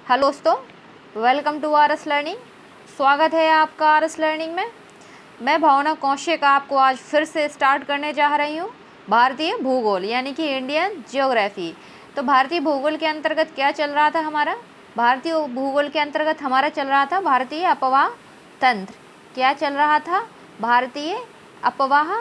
Hello दोस्तों, welcome to RS learning. स्वागत है आपका आरएस लर्निंग में। मैं भावना कौशिक आपको आज फिर से स्टार्ट करने जा रही हूँ भारतीय भूगोल यानी कि इंडियन ज्योग्राफी। तो भारतीय भूगोल के अंतर्गत क्या चल रहा था हमारा? भारतीय भूगोल के अंतर्गत हमारा चल रहा था भारतीय अपवाह तंत्र। क्या चल रहा था? भारतीय अपवाह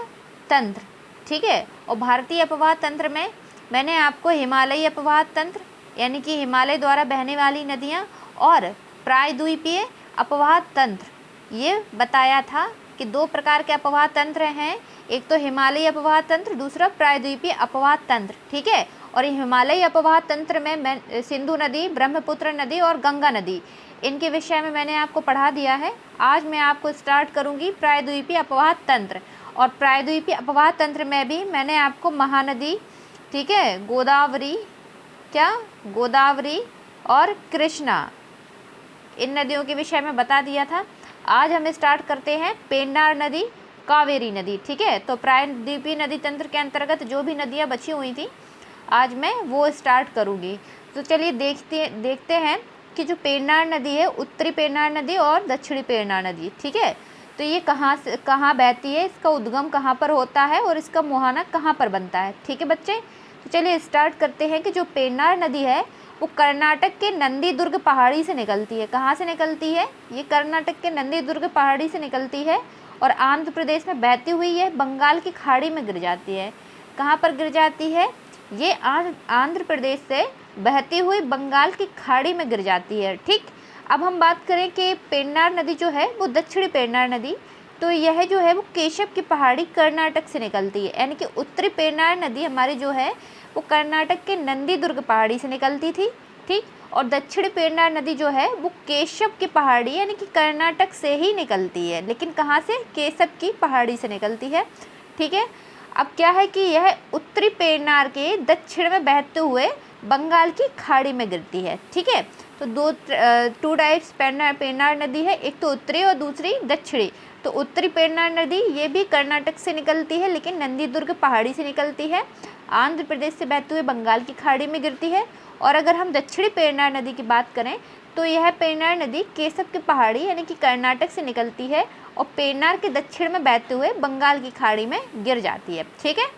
तंत्र। ठीक है। और भारतीय अपवाह तंत्र में मैंने आपको हिमालयी अपवाह तंत्र यानी कि हिमालय द्वारा बहने वाली नदियाँ और प्रायद्वीपीय अपवाह तंत्र ये बताया था कि दो प्रकार के अपवाह तंत्र हैं, एक तो हिमालयी अपवाह तंत्र, दूसरा प्रायद्वीपीय अपवाह तंत्र। ठीक है। और हिमालयी अपवाह तंत्र में मैं सिंधु नदी, ब्रह्मपुत्र नदी और गंगा नदी इनके विषय में मैंने आपको पढ़ा दिया है। आज मैं आपको स्टार्ट करूंगी प्रायद्वीपीय अपवाह तंत्र। और प्रायद्वीपीय अपवाह तंत्र में भी मैंने आपको महानदी, ठीक है, गोदावरी और कृष्णा, इन नदियों के विषय में बता दिया था। आज हम स्टार्ट करते हैं पेन्नार नदी, कावेरी नदी। ठीक है। तो प्रायद्वीपीय नदी तंत्र के अंतर्गत जो भी नदियाँ बची हुई थी आज मैं वो स्टार्ट करूँगी। तो चलिए देखते हैं कि जो पेन्नार नदी है, उत्तरी पेन्नार नदी और दक्षिणी पेन्नार नदी, ठीक है, तो ये कहाँ बहती है, इसका उद्गम कहाँ पर होता है और इसका मुहाना कहाँ पर बनता है। ठीक है बच्चे, तो चलिए स्टार्ट करते हैं कि जो पेन्नार नदी है वो कर्नाटक के नंदी दुर्ग पहाड़ी से निकलती है। कहाँ से निकलती है? ये कर्नाटक के नंदी दुर्ग पहाड़ी से निकलती है और आंध्र प्रदेश में बहती हुई यह बंगाल की खाड़ी में गिर जाती है। कहाँ पर गिर जाती है? ये आंध्र प्रदेश से बहती हुई बंगाल की खाड़ी में गिर जाती है। ठीक। अब हम बात करें कि पेन्नार नदी जो है वो दक्षिणी पेन्नार नदी, तो यह जो है वो केशव की पहाड़ी कर्नाटक से निकलती है। यानी कि उत्तरी पेन्नार नदी हमारी जो है वो कर्नाटक के नंदी दुर्ग पहाड़ी से निकलती थी। ठीक। और दक्षिणी पेन्नार नदी जो है वो केशव की पहाड़ी यानी कि कर्नाटक से ही निकलती है, लेकिन कहाँ से? केशव की पहाड़ी से निकलती है। ठीक है। अब क्या है कि यह उत्तरी पेन्नार के दक्षिण में बहते हुए बंगाल की खाड़ी में गिरती है। ठीक है। तो टू टाइप्स पेन्नार नदी है, एक तो उत्तरी और दूसरी दक्षिणी। तो उत्तरी पेन्नार नदी ये भी कर्नाटक से निकलती है लेकिन नंदी दुर्ग पहाड़ी से निकलती है, आंध्र प्रदेश से बहते हुए बंगाल की खाड़ी में गिरती है। और अगर हम दक्षिणी पेन्नार नदी की बात करें तो यह पेन्नार नदी केशव की पहाड़ी यानी कि कर्नाटक से निकलती है और पेन्नार के दक्षिण में बहते हुए बंगाल की खाड़ी में गिर जाती है। ठीक है।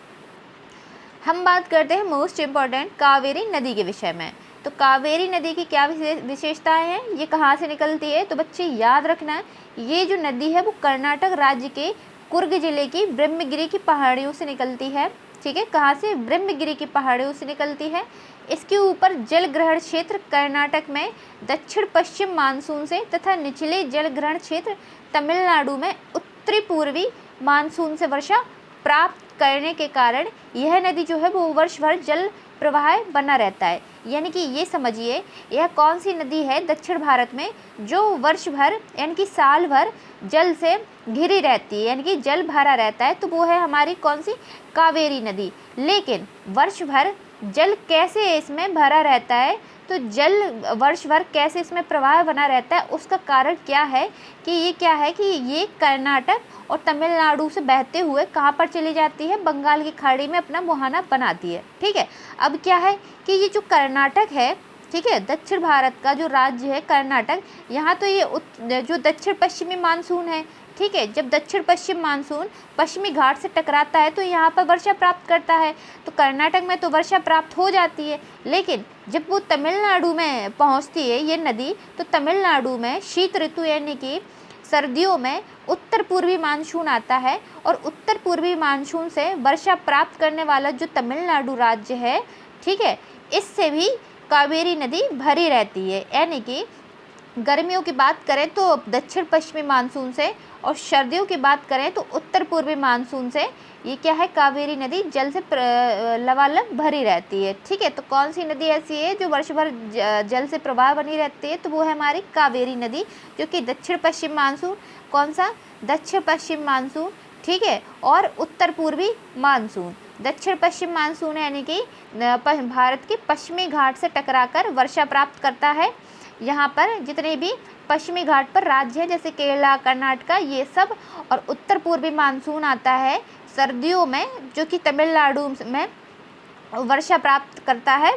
हम बात करते हैं मोस्ट इम्पॉर्टेंट कावेरी नदी के विषय में। तो कावेरी नदी की क्या विशेषताएं हैं, ये कहाँ से निकलती है? तो बच्चे याद रखना, ये जो नदी है वो कर्नाटक राज्य के कुर्ग जिले की ब्रह्मगिरी की पहाड़ियों से निकलती है। ठीक है। कहाँ से? ब्रह्मगिरी की पहाड़ियों से निकलती है। इसके ऊपर जल ग्रहण क्षेत्र कर्नाटक में दक्षिण पश्चिम मानसून से तथा निचले जल ग्रहण क्षेत्र तमिलनाडु में उत्तरी पूर्वी मानसून से वर्षा प्राप्त करने के कारण यह नदी जो है वो वर्ष भर जल प्रवाह बना रहता है। यानी कि ये समझिए, यह कौन सी नदी है दक्षिण भारत में जो वर्ष भर यानी कि साल भर जल से घिरी रहती है, यानी कि जल भरा रहता है, तो वो है हमारी कौन सी? कावेरी नदी। लेकिन वर्ष भर जल कैसे इसमें भरा रहता है, तो जल वर्ष भर कैसे इसमें प्रवाह बना रहता है, उसका कारण क्या है कि ये कर्नाटक और तमिलनाडु से बहते हुए कहाँ पर चली जाती है? बंगाल की खाड़ी में अपना मुहाना बनाती है। ठीक है। अब क्या है कि ये जो कर्नाटक है, ठीक है, दक्षिण भारत का जो राज्य है कर्नाटक, यहाँ तो ये जो दक्षिण पश्चिमी मानसून है, ठीक है, जब दक्षिण पश्चिम मानसून पश्चिमी घाट से टकराता है तो यहाँ पर वर्षा प्राप्त करता है, तो कर्नाटक में तो वर्षा प्राप्त हो जाती है। लेकिन जब वो तमिलनाडु में पहुँचती है ये नदी, तो तमिलनाडु में शीत ऋतु यानी कि सर्दियों में उत्तर पूर्वी मानसून आता है और उत्तर पूर्वी मानसून से वर्षा प्राप्त करने वाला जो तमिलनाडु राज्य है, ठीक है, इससे भी कावेरी नदी भरी रहती है। यानी कि गर्मियों की बात करें तो दक्षिण पश्चिमी मानसून से और सर्दियों की बात करें तो उत्तर पूर्वी मानसून से ये क्या है? कावेरी नदी जल से लबालब भरी रहती है। ठीक है। तो कौन सी नदी ऐसी है जो वर्ष भर जल से प्रवाह बनी रहती है? तो वो है हमारी कावेरी नदी, जो कि दक्षिण पश्चिम मानसून, कौन सा? दक्षिण पश्चिम मानसून, ठीक है, और उत्तर पूर्वी मानसून। दक्षिण पश्चिम मानसून यानी कि भारत के पश्चिमी घाट से टकराकर वर्षा प्राप्त करता है। यहाँ पर जितने भी पश्चिमी घाट पर राज्य है जैसे केरला, कर्नाटका, ये सब, और उत्तर पूर्वी मानसून आता है सर्दियों में, जो कि तमिलनाडु में वर्षा प्राप्त करता है,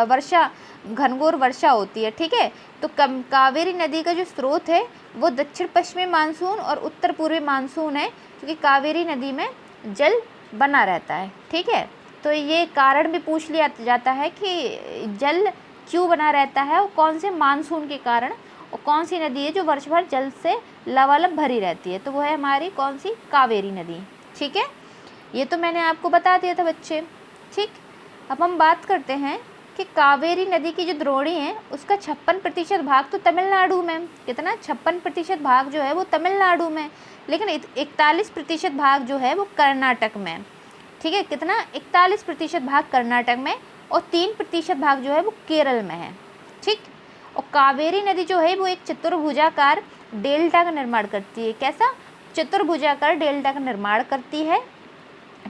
वर्षा घनघोर वर्षा होती है। ठीक है, तो कावेरी नदी का जो स्रोत है वो दक्षिण पश्चिमी मानसून और उत्तर पूर्वी मानसून है, क्योंकि कावेरी नदी में जल बना रहता है। ठीक है, तो ये कारण भी पूछ लिया जाता है कि जल क्यों बना रहता है और कौन से मानसून के कारण, और कौन सी नदी है जो वर्ष भर जल से लबालब भरी रहती है, तो वो है हमारी कौन सी, कावेरी नदी। ठीक है, ये तो मैंने आपको बता दिया था बच्चे। ठीक, अब हम बात करते हैं कि कावेरी नदी की जो द्रोणी है उसका 56% भाग तो तमिलनाडु में, कितना, 56% भाग जो है वो तमिलनाडु में, लेकिन 41% भाग जो है वो कर्नाटक में। ठीक है, कितना, 41% भाग कर्नाटक में और 3% भाग जो है वो केरल में है। ठीक, और कावेरी नदी जो है वो एक चतुर्भुजाकार डेल्टा का निर्माण करती है। कैसा, चतुर्भुजाकार डेल्टा का निर्माण करती है।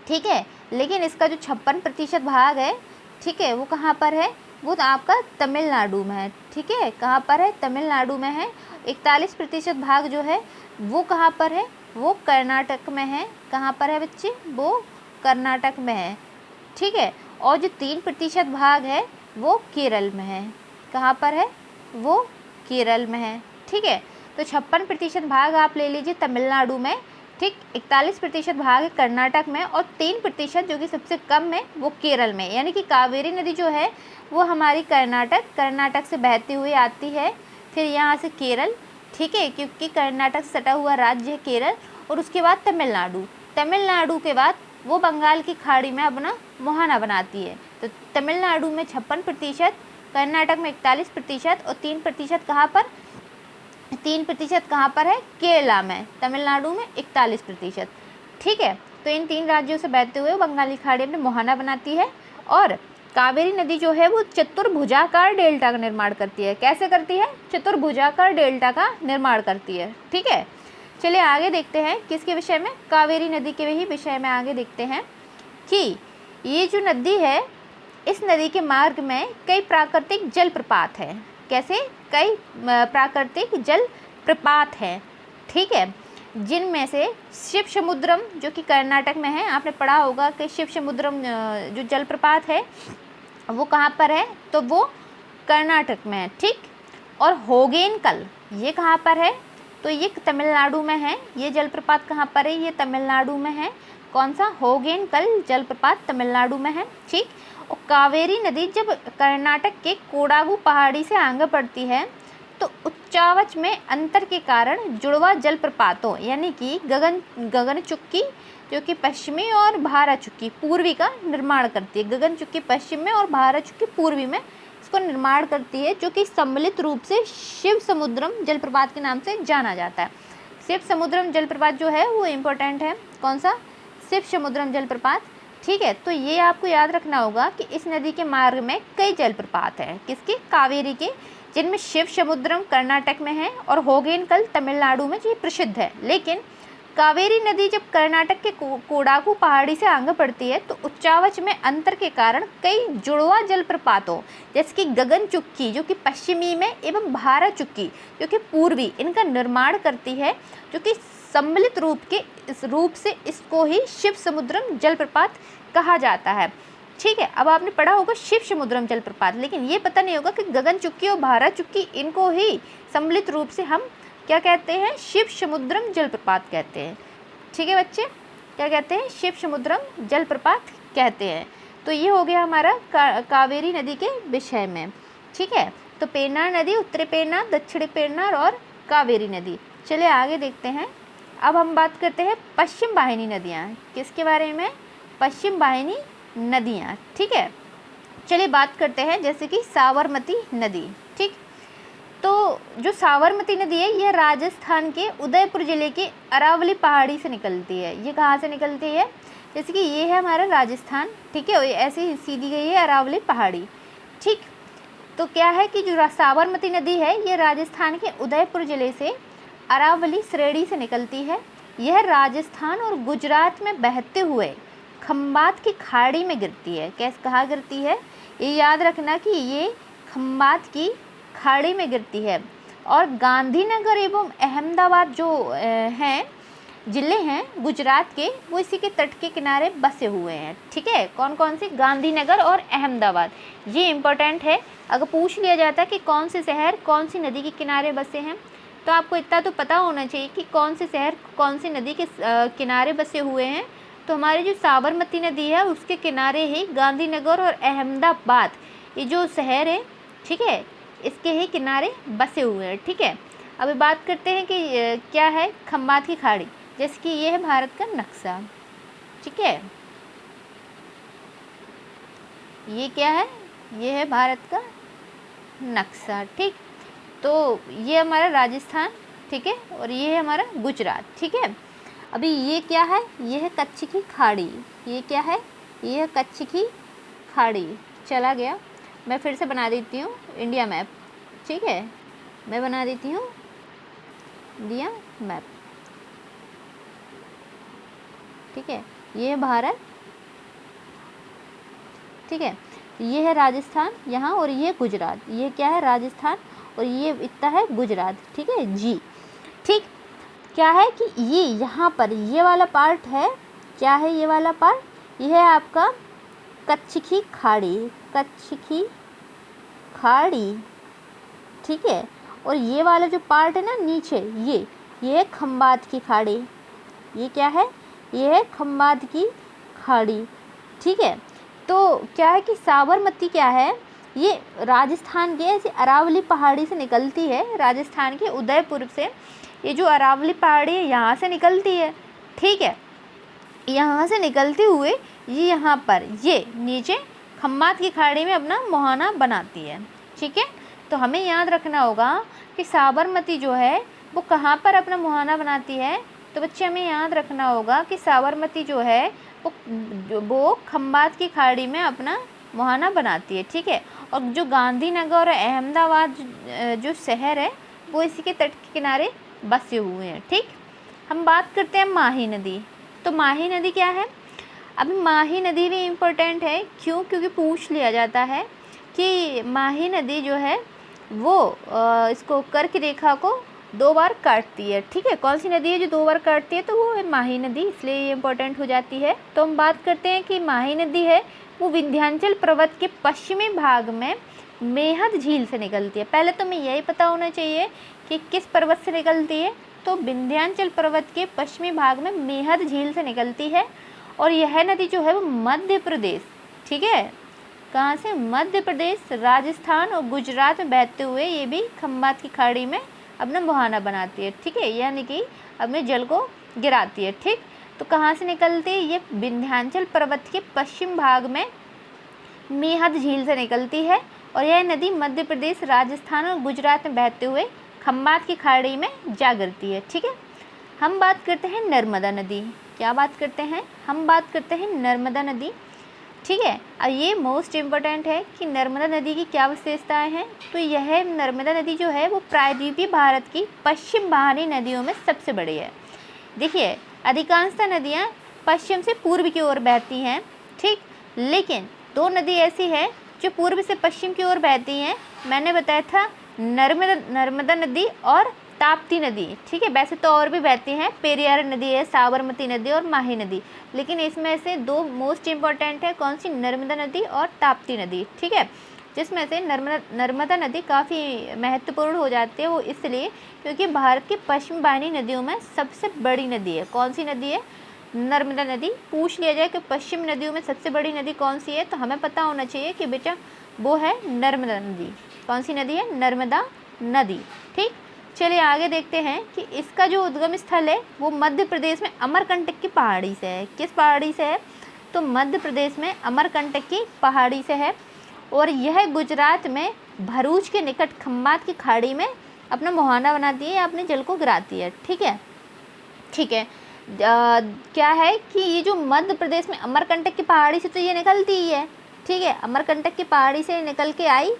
ठीक है, लेकिन इसका जो 56% भाग है, ठीक है, वो कहाँ पर है, वो तो आपका तमिलनाडु में है। ठीक है, कहाँ पर है, तमिलनाडु में है। 41% भाग जो है वो कहाँ पर है, वो कर्नाटक में है। कहाँ पर है बच्चे, वो कर्नाटक में है। ठीक है, और जो 3% भाग है वो केरल में है। कहाँ पर है, वो केरल में है। ठीक है, तो 56% भाग आप ले लीजिए तमिलनाडु में। ठीक, 41% भाग है कर्नाटक में और 3% जो कि सबसे कम है वो केरल में। यानी कि कावेरी नदी जो है वो हमारी कर्नाटक से बहती हुई आती है, फिर यहाँ से केरल। ठीक है, क्योंकि कर्नाटक से सटा हुआ राज्य है केरल, और उसके बाद तमिलनाडु के बाद वो बंगाल की खाड़ी में अपना मुहाना बनाती है। तो तमिलनाडु में 56%, कर्नाटक में 41% और 3% कहाँ पर, 3% कहाँ पर है, केरला में। तमिलनाडु में 41%। ठीक है, तो इन 3 राज्यों से बहते हुए बंगाली खाड़ी में मुहाना बनाती है। और कावेरी नदी जो है वो चतुर्भुजाकार डेल्टा का निर्माण करती है। कैसे करती है, चतुर्भुजाकार डेल्टा का निर्माण करती है। ठीक है, चलिए आगे देखते हैं किसके विषय में, कावेरी नदी के ही विषय में आगे देखते हैं कि ये जो नदी है, इस नदी के मार्ग में कई प्राकृतिक जल प्रपात हैं। कैसे, कई प्राकृतिक जल प्रपात हैं। ठीक है, जिनमें से शिव समुद्रम जो कि कर्नाटक में है, आपने पढ़ा होगा कि शिव समुद्रम जो जलप्रपात है वो कहाँ पर है, तो वो कर्नाटक में है। ठीक, और होगेनकल ये कहाँ पर है, तो ये तमिलनाडु में है। ये जलप्रपात कहाँ पर है, ये तमिलनाडु में है। कौन सा, होगेनकल जलप्रपात तमिलनाडु में है। ठीक, और कावेरी नदी जब कर्नाटक के कोडागु पहाड़ी से आगे बढ़ती है तो उच्चावच में अंतर के कारण जुड़वा जलप्रपातों यानी कि गगन चुक्की जो कि पश्चिमी और भारा चुक्की पूर्वी का निर्माण करती है। गगन चुक्की पश्चिम में और भारा चुक्की पूर्वी में इसको निर्माण करती है, जो कि सम्मिलित रूप से शिव समुद्रम जलप्रपात के नाम से जाना जाता है। शिव समुद्रम जलप्रपात जो है वो इम्पोर्टेंट है। कौन सा, शिव समुद्रम जलप्रपात। ठीक है, तो ये आपको याद रखना होगा कि इस नदी के मार्ग में कई जलप्रपात हैं, किसके, कावेरी के, जिनमें शिव समुद्रम कर्नाटक में है और होगेनकल तमिलनाडु में, जो प्रसिद्ध है। लेकिन कावेरी नदी जब कर्नाटक के कोडागु पहाड़ी से आगे बढ़ती है तो उच्चावच में अंतर के कारण कई जुड़वा जलप्रपातों जैसे कि गगन चुक्की जो कि पश्चिमी में एवं भारा चुक्की जो कि पूर्वी, इनका निर्माण करती है, जो कि सम्मिलित रूप से इसको ही शिव समुद्रम जलप्रपात कहा जाता है। ठीक है, अब आपने पढ़ा होगा शिव समुद्रम जलप्रपात, लेकिन ये पता नहीं होगा कि गगन चुक्की और भारा चुक्की इनको ही सम्मिलित रूप से हम क्या कहते हैं, शिव समुद्रम जलप्रपात कहते हैं। ठीक है बच्चे, क्या कहते हैं, शिव समुद्रम जलप्रपात कहते हैं। तो ये हो गया हमारा कावेरी नदी के विषय में। ठीक है, तो पेन्नार नदी, उत्तरी पेन्नार, दक्षिणी पेन्नार और कावेरी नदी। चलिए आगे देखते हैं। अब हम बात करते हैं पश्चिम वाहिनी नदियाँ। किसके बारे में, पश्चिम वाहिनी नदियाँ। ठीक है, चलिए बात करते हैं जैसे कि साबरमती नदी। ठीक, तो जो साबरमती नदी है यह राजस्थान के उदयपुर ज़िले के अरावली पहाड़ी से निकलती है। ये कहाँ से निकलती है, जैसे कि ये है हमारा राजस्थान। ठीक है, ऐसे ही सीधी गई है अरावली पहाड़ी। ठीक, तो क्या है कि जो साबरमती नदी है ये राजस्थान के उदयपुर ज़िले से अरावली श्रेणी से निकलती है। यह राजस्थान और गुजरात में बहते हुए खम्बात की खाड़ी में गिरती है। कैसे, कहाँ गिरती है, ये याद रखना कि ये खम्बात की खाड़ी में गिरती है। और गांधीनगर एवं अहमदाबाद जो हैं जिले हैं गुजरात के, वो इसी के तट के किनारे बसे हुए हैं। ठीक है, कौन कौन से? गांधीनगर और अहमदाबाद। ये इम्पोर्टेंट है, अगर पूछ लिया जाता है कि कौन से शहर कौन सी नदी के किनारे बसे हैं, तो आपको इतना तो पता होना चाहिए कि कौन से शहर कौन सी नदी के किनारे बसे हुए हैं। तो हमारी जो साबरमती नदी है उसके किनारे ही गांधीनगर और अहमदाबाद, ये जो शहर है, ठीक है, इसके ही किनारे बसे हुए हैं। ठीक है, अभी बात करते हैं कि क्या है खम्बात की खाड़ी, जैसे कि ये है भारत का नक्शा। ठीक है, ये क्या है? ये है भारत का नक्शा। ठीक, तो ये हमारा राजस्थान, ठीक है, और ये है हमारा गुजरात। ठीक है, अभी ये क्या है? ये है कच्छ की खाड़ी। ये क्या है? ये है कच्छ की खाड़ी। चला गया, मैं फिर से बना देती हूँ इंडिया मैप। ठीक है, मैं बना देती हूँ इंडिया मैप। ठीक है, ये है भारत, ठीक है, ये है राजस्थान यहाँ, और ये गुजरात। ये क्या है? राजस्थान, और ये इतना है गुजरात। ठीक है जी। ठीक, क्या है कि ये यहाँ पर ये वाला पार्ट है, क्या है ये वाला पार्ट? ये है आपका कच्छ की खाड़ी, कच्छ की खाड़ी। ठीक है, और ये वाला जो पार्ट है ना नीचे, ये है खम्बात की खाड़ी। ये क्या है? ये है खम्बात की खाड़ी। ठीक है, तो क्या है कि साबरमती क्या है? ये राजस्थान के ऐसे अरावली पहाड़ी से निकलती है, राजस्थान के उदयपुर से ये जो अरावली पहाड़ी है यहाँ से निकलती है। ठीक है, यहाँ से निकलते हुए ये यहाँ पर ये नीचे खम्बात की खाड़ी में अपना मुहाना बनाती है। ठीक है, तो हमें याद रखना होगा कि साबरमती जो है वो कहाँ पर अपना मुहाना बनाती है। तो बच्चे हमें याद रखना होगा कि साबरमती जो है वो खम्बात की खाड़ी में अपना मुहाना बनाती है। ठीक है, और जो गांधीनगर और अहमदाबाद जो शहर है वो इसी के तट के किनारे बसे हुए हैं। ठीक, हम बात करते हैं माही नदी। तो माही नदी क्या है? अब माही नदी भी इम्पोर्टेंट है, क्यों? क्योंकि पूछ लिया जाता है कि माही नदी जो है वो इसको कर्क रेखा को 2 बार काटती है। ठीक है, कौन सी नदी है जो 2 बार काटती है? तो वो है माही नदी, इसलिए ये इम्पोर्टेंट हो जाती है। तो हम बात करते हैं कि माही नदी है वो विंध्याचल पर्वत के पश्चिमी भाग में मेहद झील से निकलती है। पहले तो हमें यही पता होना चाहिए कि किस पर्वत से निकलती है। तो विंध्याचल पर्वत के पश्चिमी भाग में मेहद झील से निकलती है, और यह नदी जो है वो मध्य प्रदेश, ठीक है, कहाँ से? मध्य प्रदेश, राजस्थान और गुजरात में बहते हुए ये भी खम्बात की खाड़ी में अपना मुहाना बनाती है। ठीक है, यानी कि अपने जल को गिराती है। ठीक, तो कहाँ से निकलती है? ये विंध्याचल पर्वत के पश्चिम भाग में मेहद झील से निकलती है, और यह नदी मध्य प्रदेश, राजस्थान और गुजरात में बहते हुए खम्बात की खाड़ी में जा गिरती है। ठीक है, हम बात करते हैं नर्मदा नदी। क्या बात करते हैं? हम बात करते हैं नर्मदा नदी। ठीक है, अब ये मोस्ट इम्पोर्टेंट है कि नर्मदा नदी की क्या विशेषताएं हैं। तो यह नर्मदा नदी जो है वो प्रायद्वीपीय भारत की पश्चिम बाहरी नदियों में सबसे बड़ी है। देखिए, अधिकांशतः नदियाँ पश्चिम से पूर्व की ओर बहती हैं। ठीक, लेकिन 2 नदी ऐसी है जो पूर्व से पश्चिम की ओर बहती हैं। मैंने बताया था नर्मदा नदी और ताप्ती नदी। ठीक है, वैसे तो और भी बहती हैं, पेरियार नदी है, साबरमती नदी और माही नदी, लेकिन इसमें से 2 मोस्ट इम्पॉर्टेंट है। कौन सी? नर्मदा नदी और ताप्ती नदी। ठीक है, जिसमें से नर्मदा नदी काफ़ी महत्वपूर्ण हो जाती है, वो इसलिए क्योंकि भारत की पश्चिम वाहिनी नदियों में सबसे बड़ी नदी है। कौन सी नदी है? नर्मदा नदी। पूछ लिया जाए कि पश्चिम नदियों में सबसे बड़ी नदी कौन सी है, तो हमें पता होना चाहिए कि बेटा वो है नर्मदा नदी। कौन सी नदी है? नर्मदा नदी। ठीक, चलिए आगे देखते हैं कि इसका जो उद्गम स्थल है वो मध्य प्रदेश में अमरकंटक की पहाड़ी से है। किस पहाड़ी से है? तो मध्य प्रदेश में अमरकंटक की पहाड़ी से है, और यह गुजरात में भरूच के निकट खम्बात की खाड़ी में अपना मुहाना बनाती है या अपने जल को गिराती है। ठीक है, ठीक है, क्या है कि ये जो मध्य प्रदेश में अमरकंटक की पहाड़ी से तो ये निकलती ही है। ठीक है, अमरकंटक की पहाड़ी से निकल के आई,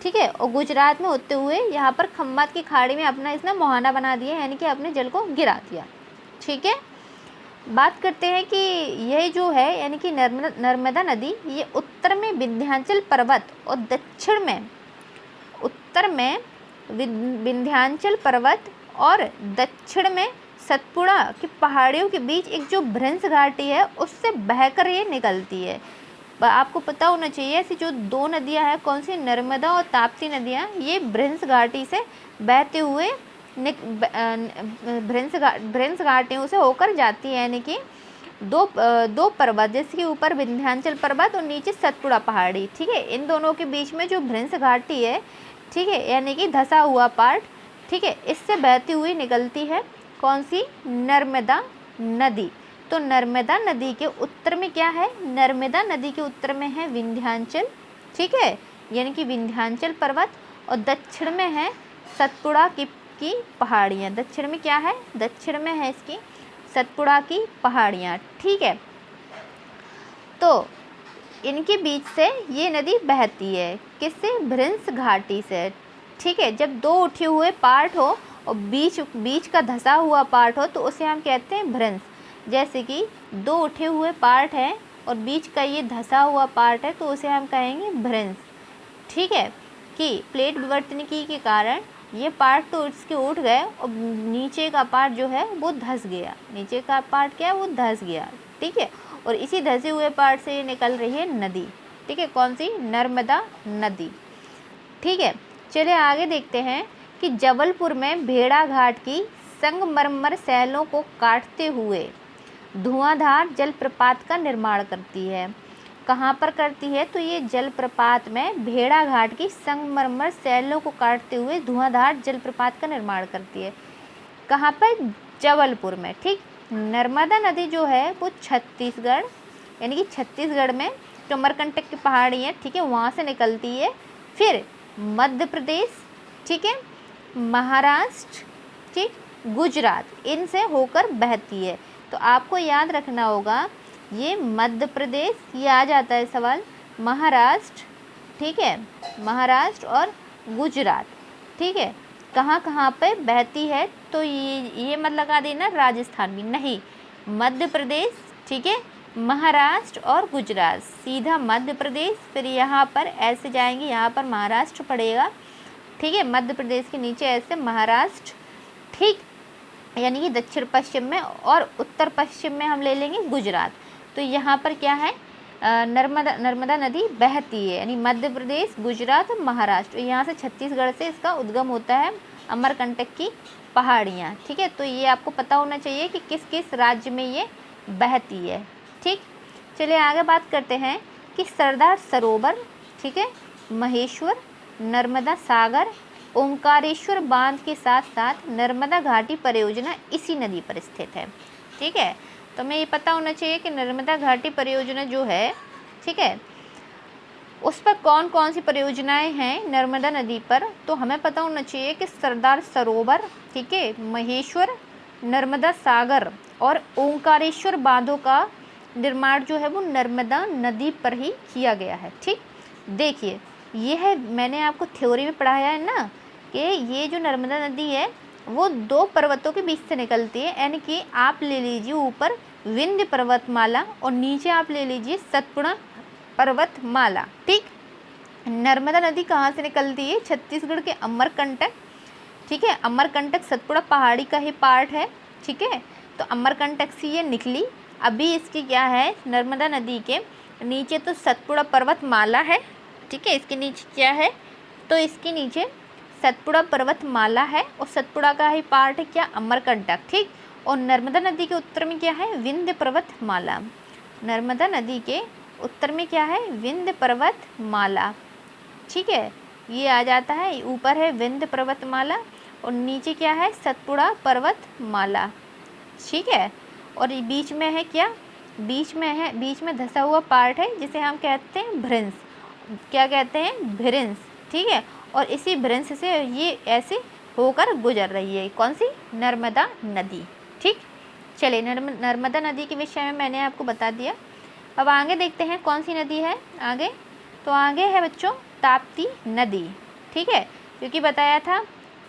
ठीक है, और गुजरात में होते हुए यहाँ पर खम्बात की खाड़ी में अपना इसने मुहाना बना दिया, यानी कि अपने जल को गिरा दिया। ठीक है, बात करते हैं कि यह जो है यानी कि नर्मदा नदी ये उत्तर में विंध्याचल पर्वत और दक्षिण में विंध्याचल पर्वत और दक्षिण में सतपुड़ा की पहाड़ियों के बीच एक जो भ्रंश घाटी है उससे बहकर ये निकलती है। आपको पता होना चाहिए ऐसी जो दो नदियां हैं, कौन सी, नर्मदा और ताप्ती नदियां, ये भ्रंश घाटी से बहते हुए भ्रंश घाटियों से होकर जाती है, यानी कि दो पर्वत, जैसे कि ऊपर विंध्याचल पर्वत और नीचे सतपुड़ा पहाड़ी, ठीक है, इन दोनों के बीच में जो भ्रंश घाटी है, ठीक है, यानी कि धंसा हुआ पार्ट, ठीक है, इससे बहती हुई निकलती है कौन सी, नर्मदा नदी। तो नर्मदा नदी के उत्तर में क्या है, नर्मदा नदी के उत्तर में है विंध्याचल, ठीक है, यानी कि विंध्याचल पर्वत, और दक्षिण में है सतपुड़ा की पहाड़ियाँ। दक्षिण में क्या है, दक्षिण में है इसकी सतपुड़ा की पहाड़ियाँ, ठीक है। तो इनके बीच से ये नदी बहती है, किससे, भ्रंश घाटी से, ठीक है। जब दो उठे हुए पार्ट हो और बीच का धंसा हुआ पार्ट हो तो उसे हम कहते हैं भ्रंश। जैसे कि दो उठे हुए पार्ट हैं और बीच का ये धंसा हुआ पार्ट है तो उसे हम कहेंगे भ्रंश, ठीक है। कि प्लेट विवर्तनिकी के कारण ये पार्ट तो इसके उठ गए और नीचे का पार्ट जो है वो धंस गया, नीचे का पार्ट क्या है, वो धंस गया, ठीक है। और इसी धंसे हुए पार्ट से ये निकल रही है नदी, ठीक है, कौन सी, नर्मदा नदी, ठीक है। चलिए आगे देखते हैं कि जबलपुर में भेड़ा घाट की संगमरमर शैलों को काटते हुए धुआंधार जलप्रपात का निर्माण करती है। कहाँ पर करती है, तो ये जलप्रपात में भेड़ा घाट की संगमरमर शैलों को काटते हुए धुआंधार जलप्रपात का निर्माण करती है। कहाँ पर, जबलपुर में, ठीक। नर्मदा नदी जो है वो छत्तीसगढ़, यानी कि छत्तीसगढ़ में जो अमरकंटक की पहाड़ी है, ठीक है, वहाँ से निकलती है। फिर मध्य प्रदेश, ठीक है, महाराष्ट्र, ठीक, गुजरात, इनसे होकर बहती है। तो आपको याद रखना होगा ये मध्य प्रदेश, ये आ जाता है सवाल, महाराष्ट्र, ठीक है, महाराष्ट्र और गुजरात, ठीक है, कहाँ कहाँ पे बहती है, तो ये मत लगा देना राजस्थान भी नहीं, मध्य प्रदेश, ठीक है, महाराष्ट्र और गुजरात, सीधा मध्य प्रदेश, फिर यहाँ पर ऐसे जाएंगे, यहाँ पर महाराष्ट्र पड़ेगा, ठीक है, मध्य प्रदेश के नीचे ऐसे महाराष्ट्र, ठीक, यानी कि दक्षिण पश्चिम में, और उत्तर पश्चिम में हम ले लेंगे गुजरात। तो यहाँ पर क्या है, नर्मदा नदी बहती है, यानी मध्य प्रदेश, गुजरात और महाराष्ट्र, यहाँ से छत्तीसगढ़ से इसका उद्गम होता है, अमरकंटक की पहाड़ियाँ, ठीक है। तो ये आपको पता होना चाहिए कि किस किस राज्य में ये बहती है, ठीक। चलिए आगे बात करते हैं कि सरदार सरोवर, ठीक है, महेश्वर, नर्मदा सागर, ओंकारेश्वर बांध के साथ साथ नर्मदा घाटी परियोजना इसी नदी पर स्थित है, ठीक है। तो हमें ये पता होना चाहिए कि नर्मदा घाटी परियोजना जो है, ठीक है, उस पर कौन कौन सी परियोजनाएं हैं नर्मदा नदी पर। तो हमें पता होना चाहिए कि सरदार सरोवर, ठीक है, महेश्वर, नर्मदा सागर और ओंकारेश्वर बांधों का निर्माण जो है वो नर्मदा नदी पर ही किया गया है, ठीक। देखिए ये है, मैंने आपको थ्योरी में पढ़ाया है ना कि ये जो नर्मदा नदी है वो दो पर्वतों के बीच से निकलती है, यानी कि आप ले लीजिए ऊपर विंध्य पर्वतमाला और नीचे आप ले लीजिए सतपुड़ा पर्वतमाला, ठीक। नर्मदा नदी कहाँ से निकलती है, छत्तीसगढ़ के अमरकंटक, ठीक है, अमरकंटक सतपुड़ा पहाड़ी का ही पार्ट है, ठीक है। तो अमरकंटक से ये निकली, अभी इसकी क्या है, नर्मदा नदी के नीचे तो सतपुड़ा पर्वतमाला है, ठीक है, इसके नीचे क्या है, तो इसके नीचे सतपुड़ा पर्वतमाला है और सतपुड़ा का ही पार्ट है क्या, अमरकंटक, ठीक। और नर्मदा नदी के उत्तर में क्या है, विंध्य पर्वतमाला, नर्मदा नदी के उत्तर में क्या है, विंध्य पर्वतमाला, ठीक है, ये आ जाता है, ऊपर है विंध्य पर्वतमाला और नीचे क्या है, सतपुड़ा पर्वतमाला, ठीक है। और ये बीच में है क्या, बीच में है, बीच में धंसा हुआ पार्ट है जिसे हम कहते हैं भ्रंश, क्या कहते हैं, भ्रंश, ठीक है। और इसी भ्रंश से ये ऐसे होकर गुजर रही है, कौन सी, नर्मदा नदी, ठीक। चलिए नर्मदा नदी के विषय में मैंने आपको बता दिया। अब आगे देखते हैं कौन सी नदी है आगे। तो आगे है बच्चों ताप्ती नदी, ठीक है, क्योंकि बताया था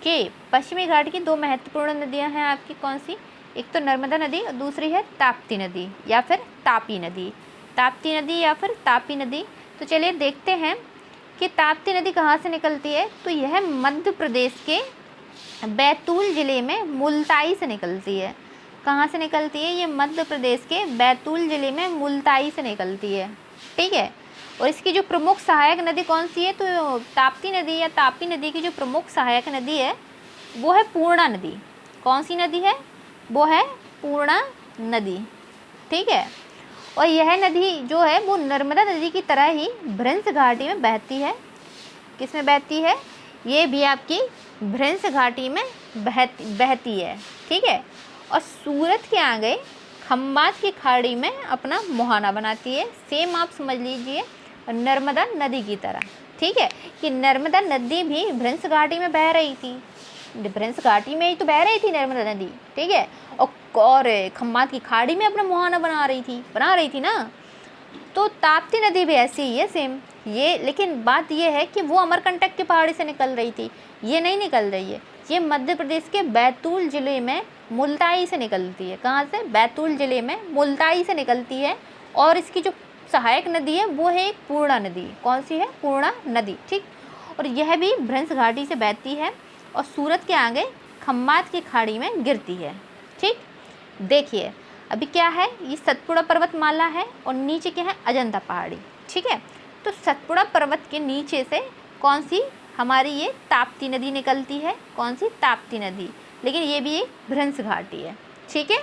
कि पश्चिमी घाट की दो महत्वपूर्ण नदियां हैं आपकी, कौन सी, एक तो नर्मदा नदी और दूसरी है ताप्ती नदी या फिर तापी नदी, ताप्ती नदी या फिर तापी नदी। तो चलिए देखते हैं कि ताप्ती नदी कहाँ से निकलती है। तो यह मध्य प्रदेश के बैतूल ज़िले में मुल्ताई से निकलती है। कहाँ से निकलती है? ये मध्य प्रदेश के बैतूल जिले में मुल्ताई से निकलती है, ठीक है। और इसकी जो प्रमुख सहायक नदी कौन सी है? तो ताप्ती नदी या तापी नदी की जो प्रमुख सहायक नदी है वो है पूर्णा नदी। कौन सी नदी है? वो है पूर्णा नदी, ठीक है। और यह नदी जो है वो नर्मदा नदी की तरह ही भ्रंश घाटी में बहती है। किस में बहती है? ये भी आपकी भ्रंश घाटी में बहती है, ठीक है। और सूरत के आगे खम्बात की खाड़ी में अपना मुहाना बनाती है। सेम आप समझ लीजिए नर्मदा नदी की तरह, ठीक है, कि नर्मदा नदी भी भ्रंश घाटी में बह रही थी, भ्रंश घाटी में ही तो बह रही थी नर्मदा नदी, ठीक है। और खम्बात की खाड़ी में अपना मुहाना बना रही थी ना। तो ताप्ती नदी भी ऐसी ही है सेम ये, लेकिन बात ये है कि वो अमरकंटक की पहाड़ी से निकल रही थी, ये नहीं निकल रही है। ये मध्य प्रदेश के बैतूल जिले में मुल्ताई से निकलती है। कहाँ से? बैतूल जिले में मुल्ताई से निकलती है। और इसकी जो सहायक नदी है वो है एक पूर्णा नदी। कौन सी है? पूर्णा नदी, ठीक। और यह भी भ्रंश घाटी से बहती है और सूरत के आगे खम्बात की खाड़ी में गिरती है, ठीक। देखिए अभी क्या है, ये सतपुड़ा पर्वतमाला है और नीचे क्या है? अजंता पहाड़ी, ठीक है। तो सतपुड़ा पर्वत के नीचे से कौन सी हमारी ये ताप्ती नदी निकलती है। कौन सी? ताप्ती नदी, लेकिन ये भी एक भ्रंश घाटी है, ठीक है।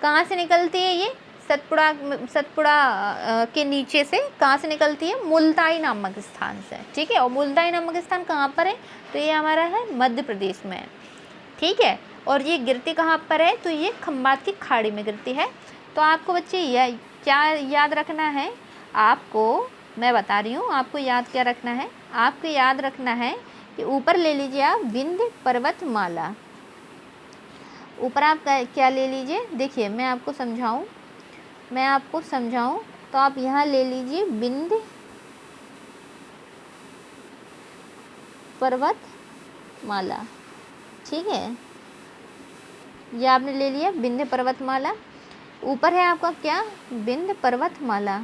कहाँ से निकलती है ये? सतपुड़ा के नीचे से कहाँ से निकलती है? मुल्ताई नामक स्थान से, ठीक है। और मुल्ताई नामक स्थान कहाँ पर है? तो ये हमारा है मध्य प्रदेश में, ठीक है। और ये गिरती कहाँ पर है? तो ये खम्बात की खाड़ी में गिरती है। तो आपको बच्चे क्या याद रखना है? आपको मैं बता रही हूँ, आपको याद क्या रखना है? आपको याद रखना है कि ऊपर ले लीजिए आप विंध्य पर्वतमाला। ऊपर आप क्या ले लीजिए? देखिए मैं आपको समझाऊँ तो आप यहाँ ले लीजिए विंध्य पर्वतमाला, ठीक है। ये आपने ले लिया विंध्य पर्वतमाला। ऊपर है आपका क्या? विंध्य पर्वतमाला,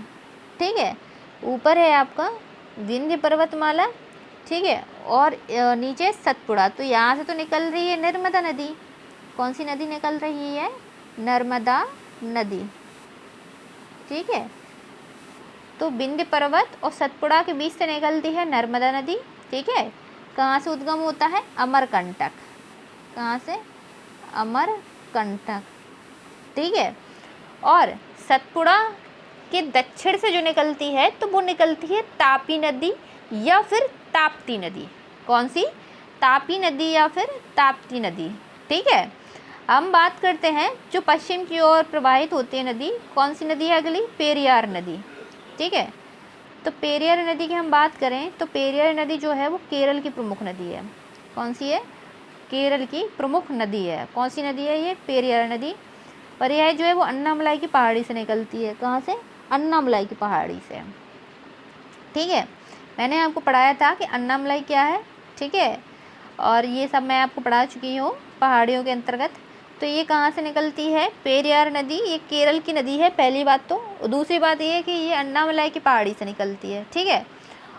ठीक है। ऊपर है आपका विंध्य पर्वतमाला, ठीक है। और नीचे सतपुड़ा। तो यहाँ से तो निकल रही है नर्मदा नदी। कौन सी नदी निकल रही है? नर्मदा नदी, ठीक है। तो विंध्य पर्वत और सतपुड़ा के बीच से निकलती है नर्मदा नदी, ठीक है। कहाँ से उद्गम होता है? अमरकंटक। कहाँ से? अमरकंटक, ठीक है। और सतपुड़ा के दक्षिण से जो निकलती है तो वो निकलती है तापी नदी या फिर ताप्ती नदी। कौन सी? तापी नदी या फिर ताप्ती नदी, ठीक है। हम बात करते हैं जो पश्चिम की ओर प्रवाहित होती है नदी, कौन सी नदी है अगली? पेरियार नदी, ठीक है। तो पेरियार नदी की हम बात करें तो पेरियार नदी जो है वो केरल की प्रमुख नदी है। कौन सी है? केरल की प्रमुख नदी है। कौन सी नदी है ये? पेरियार नदी। और यह जो है वो अन्नामलाई की पहाड़ी से निकलती है। कहाँ से? अन्नामलाई की पहाड़ी से, ठीक है। मैंने आपको पढ़ाया था कि अन्नामलाई क्या है, ठीक है। और ये सब मैं आपको पढ़ा चुकी हूँ पहाड़ियों के अंतर्गत। तो ये कहाँ से निकलती है? पेरियार नदी। ये केरल की नदी है, पहली बात तो। दूसरी बात ये है कि ये अन्नामलाई की पहाड़ी से निकलती है, ठीक है।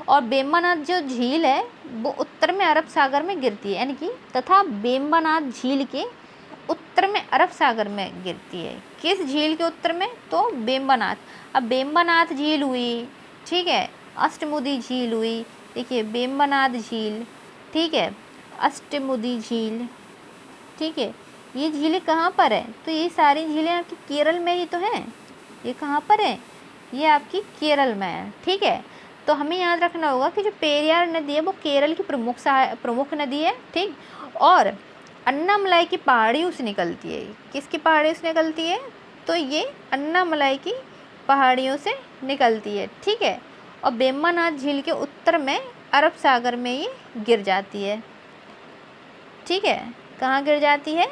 और बेम्बानाथ जो झील है वो उत्तर में अरब सागर में गिरती है, यानी कि तथा बेम्बानाथ झील के उत्तर में अरब सागर में गिरती है। किस झील के उत्तर में? तो बेम्बानाथ। अब बेम्बानाथ झील हुई, ठीक है, अष्टमुदी झील हुई। देखिए बेम्बानाथ झील, ठीक है, अष्टमुदी झील, ठीक है। ये झीलें कहाँ पर है? तो ये सारी झीलें आपकी केरल में ही तो हैं। ये कहाँ पर है? ये आपकी केरल में है, ठीक है। तो हमें याद रखना होगा कि जो पेरियार नदी है वो केरल की प्रमुख नदी है, ठीक। और अन्नामलाई की पहाड़ियों से निकलती है। किसकी पहाड़ियों से निकलती है? तो ये अन्नामलाई की पहाड़ियों से निकलती है, ठीक है। और बेम्बानाथ झील के उत्तर में अरब सागर में ये गिर जाती है, ठीक है। कहाँ गिर जाती है?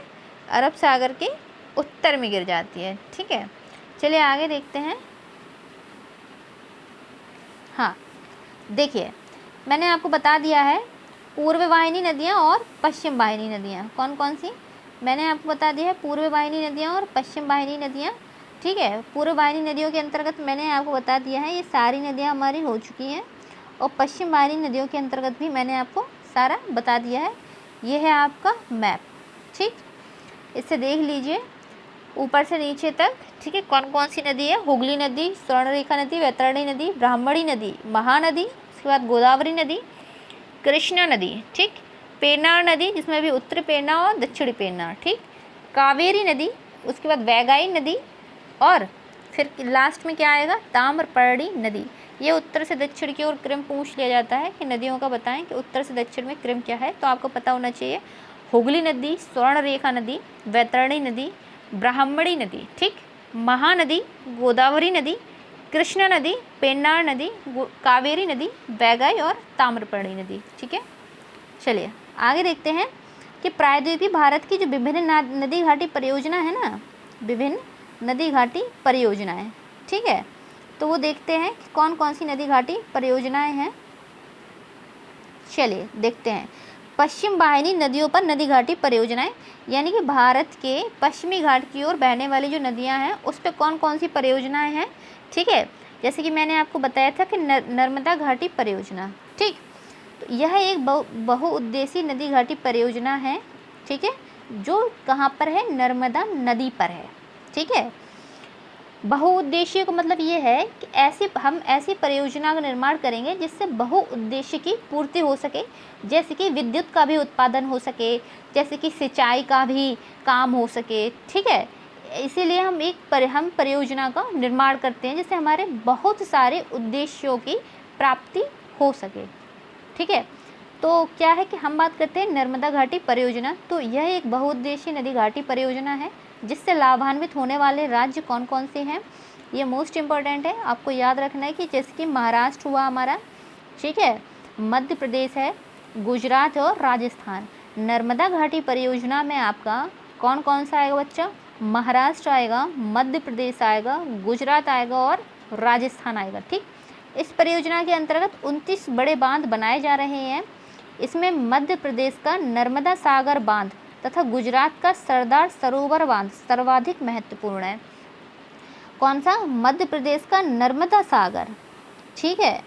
अरब सागर के उत्तर में गिर जाती है, ठीक है। चलिए आगे देखते हैं। हाँ देखिए मैंने आपको बता दिया है पूर्व वाहिनी नदियाँ और पश्चिम वाहिनी नदियाँ कौन कौन सी। मैंने आपको बता दिया है पूर्व वाहिनी नदियाँ और पश्चिम वाहिनी नदियाँ, ठीक है। पूर्व वाहिनी नदियों के अंतर्गत मैंने आपको बता दिया है ये सारी नदियाँ हमारी हो चुकी हैं। और पश्चिम वाहिनी नदियों के अंतर्गत भी मैंने आपको सारा बता दिया है। ये है आपका मैप, ठीक। इससे देख लीजिए ऊपर से नीचे तक, ठीक है। कौन कौन सी नदी है? हुगली नदी, स्वर्णरेखा नदी, वैतरणी नदी, ब्राह्मणी नदी, महानदी, उसके बाद गोदावरी नदी, कृष्णा नदी, ठीक। पेन्नार नदी, जिसमें भी उत्तरी पेन्नार और दक्षिणी पेन्नार, ठीक। कावेरी नदी, उसके बाद वैगाई नदी, और फिर लास्ट में क्या आएगा? ताम्रपर्णी नदी। ये उत्तर से दक्षिण की ओर क्रम पूछ लिया जाता है कि नदियों का बताएं कि उत्तर से दक्षिण में क्रम क्या है, तो आपको पता होना चाहिए हुगली नदी, स्वर्णरेखा नदी, वैतरणी नदी, ब्राह्मणी नदी, ठीक। महानदी, गोदावरी नदी, कृष्णा नदी, पेन्नार नदी, कावेरी नदी, वैगाई और ताम्रपर्णी नदी, ठीक है। चलिए आगे देखते हैं कि प्रायद्वीपीय भारत की जो विभिन्न नदी घाटी परियोजना है ना, विभिन्न नदी घाटी परियोजनाएं, ठीक है, तो वो देखते हैं कि कौन कौन सी नदी घाटी परियोजनाएं हैं। चलिए देखते हैं। पश्चिम वाहिनी नदियों पर नदी घाटी परियोजनाएं, यानी कि भारत के पश्चिमी घाट की ओर बहने वाली जो नदियां हैं उस पर कौन कौन सी परियोजनाएं हैं, ठीक है। जैसे कि मैंने आपको बताया था कि नर्मदा घाटी परियोजना, ठीक। तो यह एक बहुउद्देशीय नदी घाटी परियोजना है, ठीक है, जो कहाँ पर है? नर्मदा नदी पर है, ठीक है। बहुउद्देशीय का मतलब ये है कि हम ऐसी परियोजना का निर्माण करेंगे जिससे बहुउद्देश्य की पूर्ति हो सके, जैसे कि विद्युत का भी उत्पादन हो सके, जैसे कि सिंचाई का भी काम हो सके, ठीक है। इसीलिए हम परियोजना का निर्माण करते हैं जिससे हमारे बहुत सारे उद्देश्यों की प्राप्ति हो सके, ठीक है। तो क्या है कि हम बात करते हैं नर्मदा घाटी परियोजना। तो यह एक बहुउद्देशीय नदी घाटी परियोजना है जिससे लाभान्वित होने वाले राज्य कौन कौन से हैं, ये मोस्ट इम्पॉर्टेंट है, आपको याद रखना है कि जैसे कि महाराष्ट्र हुआ हमारा, ठीक है, मध्य प्रदेश है, गुजरात और राजस्थान। नर्मदा घाटी परियोजना में आपका कौन कौन सा आएगा बच्चा? महाराष्ट्र आएगा, मध्य प्रदेश आएगा, गुजरात आएगा और राजस्थान आएगा, ठीक। इस परियोजना के अंतर्गत 29 बड़े बांध बनाए जा रहे हैं। इसमें मध्य प्रदेश का नर्मदा सागर बांध तथा गुजरात का सरदार सरोवर बांध सर्वाधिक महत्वपूर्ण है। कौन सा? मध्य प्रदेश का नर्मदा सागर, ठीक है।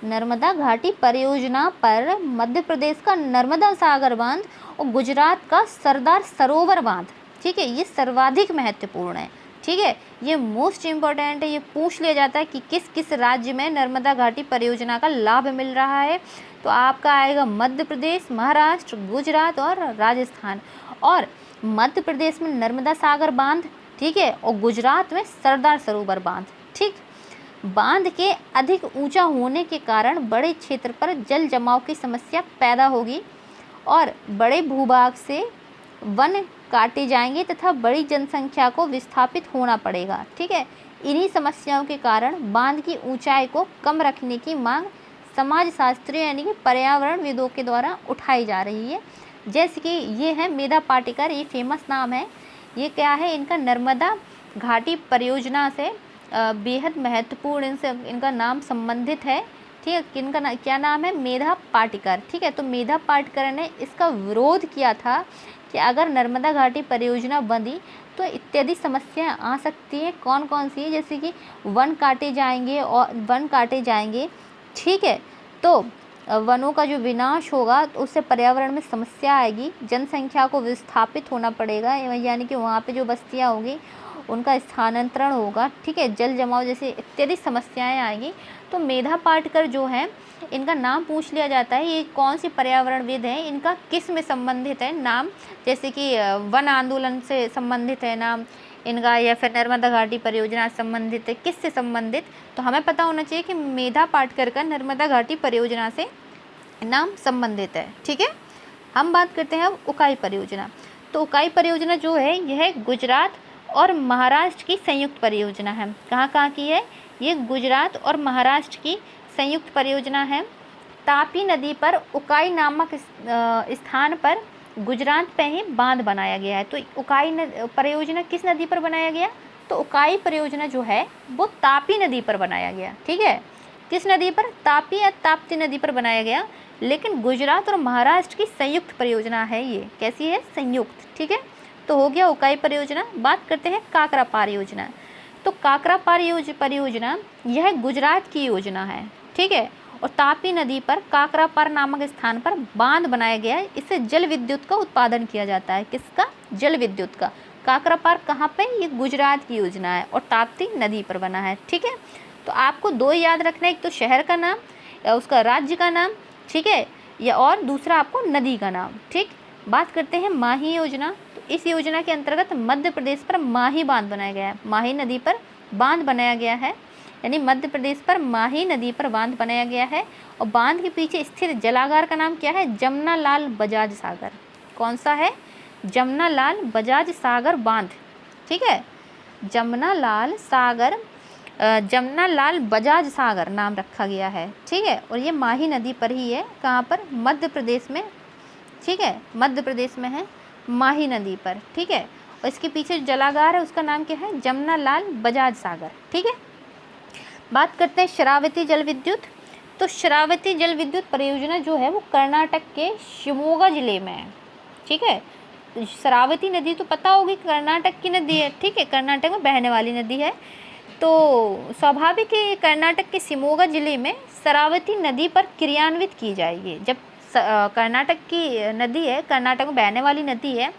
नर्मदा घाटी परियोजना पर मध्य प्रदेश का नर्मदा सागर बांध और गुजरात का सरदार सरोवर बांध, ठीक है, ये सर्वाधिक महत्वपूर्ण है, ठीक है। ये मोस्ट इम्पॉर्टेंट है, ये पूछ लिया जाता है कि किस किस राज्य में नर्मदा घाटी परियोजना का लाभ मिल रहा है, तो आपका आएगा मध्य प्रदेश, महाराष्ट्र, गुजरात और राजस्थान। और मध्य प्रदेश में नर्मदा सागर बांध, ठीक है, और गुजरात में सरदार सरोवर बांध, ठीक। बांध के अधिक ऊंचा होने के कारण बड़े क्षेत्र पर जल जमाव की समस्या पैदा होगी और बड़े भूभाग से वन काटे जाएंगे तथा बड़ी जनसंख्या को विस्थापित होना पड़ेगा, ठीक है। इन्हीं समस्याओं के कारण बांध की ऊंचाई को कम रखने की मांग समाजशास्त्रियों यानी कि पर्यावरणविदों के द्वारा उठाई जा रही है। जैसे कि ये है मेधा पाटेकर, ये फेमस नाम है, ये क्या है? इनका नर्मदा घाटी परियोजना से बेहद महत्वपूर्ण इनका नाम संबंधित है, ठीक है। किनका क्या नाम है? मेधा पाटेकर, ठीक है। तो मेधा पाटेकर ने इसका विरोध किया था कि अगर नर्मदा घाटी परियोजना बंदी तो इत्यादि समस्याएं आ सकती हैं। कौन कौन सी? जैसे कि वन काटे जाएंगे, ठीक है। तो वनों का जो विनाश होगा तो उससे पर्यावरण में समस्या आएगी, जनसंख्या को विस्थापित होना पड़ेगा, यानी कि वहाँ पे जो बस्तियाँ होंगी उनका स्थानांतरण होगा, ठीक है। जल जमाव जैसे इत्यादि समस्याएं आएंगी। तो मेधा पाटेकर जो है, इनका नाम पूछ लिया जाता है, ये कौन सी पर्यावरणविद हैं, इनका किस में संबंधित है नाम, जैसे कि वन आंदोलन से संबंधित है नाम इनका, या फिर नर्मदा घाटी परियोजना संबंधित है, किस से संबंधित? तो हमें पता होना चाहिए कि मेधा पाटेकर का नर्मदा घाटी परियोजना से नाम संबंधित है, ठीक है। हम बात करते हैं अब उकाई परियोजना। तो उकाई परियोजना जो है यह गुजरात और महाराष्ट्र की संयुक्त परियोजना है। कहाँ की है? ये गुजरात और महाराष्ट्र की संयुक्त परियोजना है। तापी नदी पर उकाई नामक स्थान पर गुजरात पे ही बांध बनाया गया है। तो उकाई परियोजना किस नदी पर बनाया गया? तो उकाई परियोजना जो है वो तापी नदी पर बनाया गया, ठीक है। किस नदी पर? तापी या ताप्ती नदी पर बनाया गया। लेकिन गुजरात और महाराष्ट्र की संयुक्त परियोजना है ये। कैसी है? संयुक्त, ठीक है। तो हो गया उकाई परियोजना। बात करते हैं काकरा पार योजना। तो काकरा पार परियोजना यह गुजरात की योजना है, ठीक है। और तापी नदी पर काकरा पार नामक स्थान पर बांध बनाया गया है। इससे जल विद्युत का उत्पादन किया जाता है। किसका? जल विद्युत का। काकरा पार्क कहाँ पे, ये गुजरात की योजना है और ताप्ती नदी पर बना है। ठीक है, तो आपको दो याद रखना है, एक तो शहर का नाम या उसका राज्य का नाम, ठीक है, या और दूसरा आपको नदी का नाम। ठीक, बात करते हैं माही योजना। तो इस योजना के अंतर्गत मध्य प्रदेश पर माही बांध बनाया गया है। माही नदी पर बांध बनाया गया है, यानी मध्य प्रदेश पर माही नदी पर बांध बनाया गया है। और बांध के पीछे स्थित जलागार का नाम क्या है, जमना लाल बजाज सागर। कौन सा है, जमना लाल बजाज सागर बांध। ठीक है, जमना लाल बजाज सागर नाम रखा गया है। ठीक है, और ये माही नदी पर ही है, कहाँ पर, मध्य प्रदेश में। ठीक है, मध्य प्रदेश में है माही नदी पर। ठीक है, और इसके पीछे जो जलागार है उसका नाम क्या है, जमना लाल बजाज सागर। ठीक है, बात करते हैं शरावती जल विद्युत। तो शरावती जल विद्युत परियोजना जो है वो कर्नाटक के शिवमोगा जिले में है। ठीक है, तो शरावती नदी तो पता होगी कर्नाटक की नदी है। ठीक है, कर्नाटक में बहने वाली नदी है। तो स्वाभाविक है कर्नाटक के शिवमोगा जिले में शरावती नदी पर क्रियान्वित की जाएगी। जब कर्नाटक की नदी है, कर्नाटक में बहने वाली नदी है,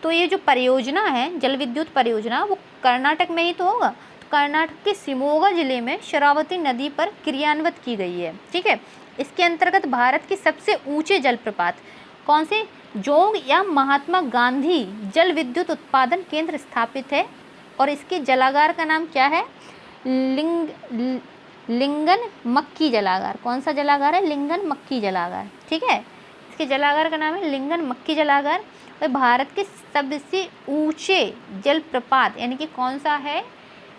तो ये जो परियोजना है जल विद्युत परियोजना वो कर्नाटक में ही तो होगा। तो कर्नाटक के शिवमोगा जिले में शरावती नदी पर क्रियान्वित की गई है। ठीक है, इसके अंतर्गत भारत के सबसे ऊंचे जलप्रपात कौन से, जोंग या महात्मा गांधी जल विद्युत उत्पादन केंद्र स्थापित है। और इसके जलागार का नाम क्या है, लिंगन मक्की जलागार। कौन सा जलागार है, लिंगन मक्की जलागार। ठीक है, इसके जलागार का नाम है लिंगन मक्की जलागार। और भारत के सबसे ऊंचे जलप्रपात यानी कि कौन सा है,